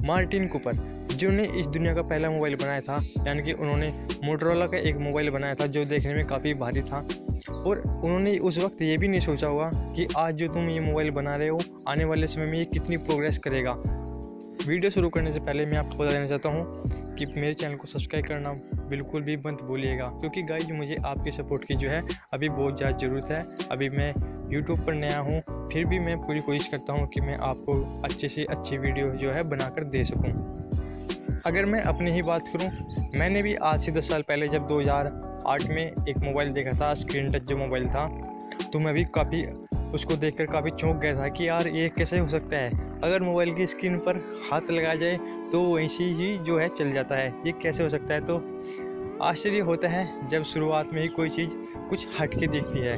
Martin Cooper, जिन्होंने इस दुनिया का पहला मोबाइल बनाया था, यानी कि उन्होंने मोटरोला का एक मोबाइल बनाया था जो देखने में काफ़ी भारी था। और उन्होंने उस वक्त ये भी नहीं सोचा होगा कि आज जो तुम ये मोबाइल बना रहे हो आने वाले समय में ये कितनी प्रोग्रेस करेगा। वीडियो शुरू करने से पहले मैं आपको बता देना चाहता हूँ कि मेरे चैनल को सब्सक्राइब करना बिल्कुल भी मत भूलिएगा, क्योंकि गाइस मुझे आपके सपोर्ट की जो है अभी बहुत ज़्यादा ज़रूरत है। अभी मैं यूट्यूब पर नया हूँ, फिर भी मैं पूरी कोशिश करता हूँ कि मैं आपको अच्छे से अच्छी वीडियो जो है बनाकर दे सकूँ। अगर मैं अपनी ही बात करूँ, मैंने भी आज से 10 साल पहले जब 2008 में एक मोबाइल देखा था, स्क्रीन टच जो मोबाइल था, तो मैं भी काफ़ी उसको देखकर काफ़ी चौंक गया था कि यार ये कैसे हो सकता है। अगर मोबाइल की स्क्रीन पर हाथ लगाया जाए तो वैसे ही जो है चल जाता है, ये कैसे हो सकता है। तो आश्चर्य होता है जब शुरुआत में ही कोई चीज़ कुछ हट के दिखती है।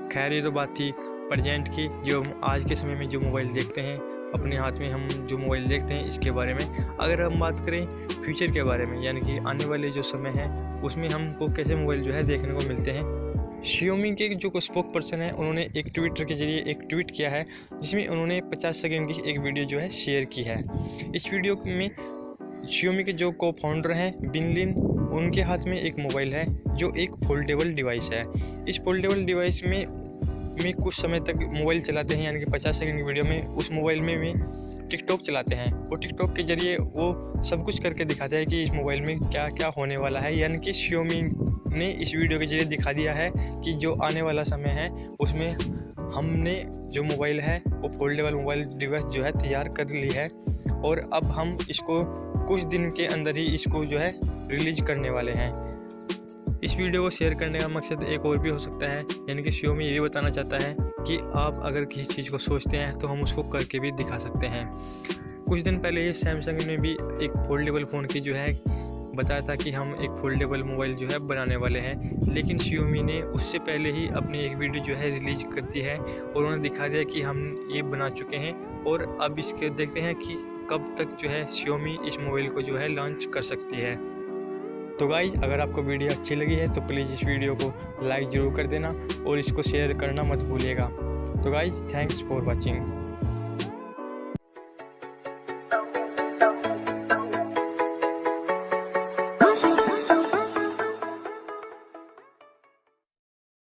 खैर ये तो बात थी प्रेजेंट की, जो आज के समय में जो मोबाइल देखते हैं, अपने हाथ में हम जो मोबाइल देखते हैं इसके बारे में। अगर हम बात करें फ्यूचर के बारे में, यानी कि आने वाले जो समय है उसमें हमको कैसे मोबाइल जो है देखने को मिलते हैं, Xiaomi के जो स्पोक पर्सन है उन्होंने एक ट्विटर के जरिए एक ट्वीट किया है, जिसमें उन्होंने 50 सेकंड की एक वीडियो जो है शेयर की है। इस वीडियो में Xiaomi के जो को फाउंडर हैं बिन लिन, उनके हाथ में एक मोबाइल है जो एक फोल्डेबल डिवाइस है। इस फोल्डेबल डिवाइस में कुछ समय तक मोबाइल चलाते हैं, यानी कि 50 सेकंड की वीडियो में उस मोबाइल में टिकटॉक चलाते हैं और टिकटॉक के जरिए वो सब कुछ करके दिखाते हैं कि इस मोबाइल में क्या क्या होने वाला है। यानी कि Xiaomi ने इस वीडियो के जरिए दिखा दिया है कि जो आने वाला समय है उसमें हमने जो मोबाइल है वो फोल्डेबल मोबाइल डिवाइस जो है तैयार कर ली है, और अब हम इसको कुछ दिन के अंदर ही इसको जो है रिलीज करने वाले हैं। इस वीडियो को शेयर करने का मकसद एक और भी हो सकता है, यानी कि Xiaomi ये बताना चाहता है कि आप अगर किसी चीज़ को सोचते हैं तो हम उसको करके भी दिखा सकते हैं। कुछ दिन पहले ही सैमसंग ने भी एक फोल्डेबल फ़ोन की जो है बताया था कि हम एक फोल्डेबल मोबाइल जो है बनाने वाले हैं, लेकिन Xiaomi ने उससे पहले ही अपनी एक वीडियो जो है रिलीज कर दी है और उन्होंने दिखा दिया कि हम ये बना चुके हैं। और अब इसके देखते हैं कि कब तक जो है Xiaomi इस मोबाइल को जो है लॉन्च कर सकती है। तो गाइज अगर आपको वीडियो अच्छी लगी है तो प्लीज़ इस वीडियो को लाइक ज़रूर कर देना और इसको शेयर करना मत भूलिएगा। तो गाइज थैंक्स फॉर वॉचिंग।